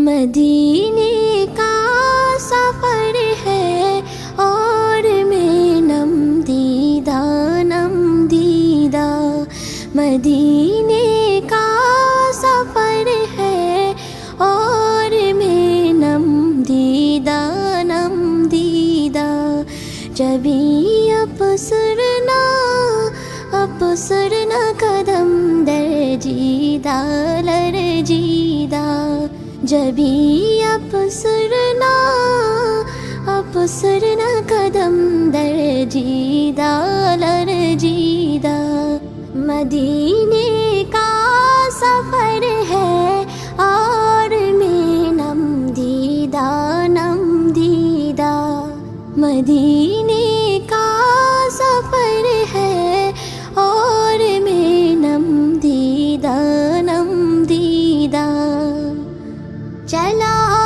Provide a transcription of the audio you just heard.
مدینے کا سفر ہے اور میں نم دیدہ مدینے کا سفر ہے اور میں نم دیدہ جبھی افسرنا قدم در جیدہ لرجیدہ جبھی افسرنا قدم در جیدہ لرجیدہ مدینے کا سفر ہے اور میں نم دیدہ مدینے کا سفر ہے اور میں نم دیدہ چلا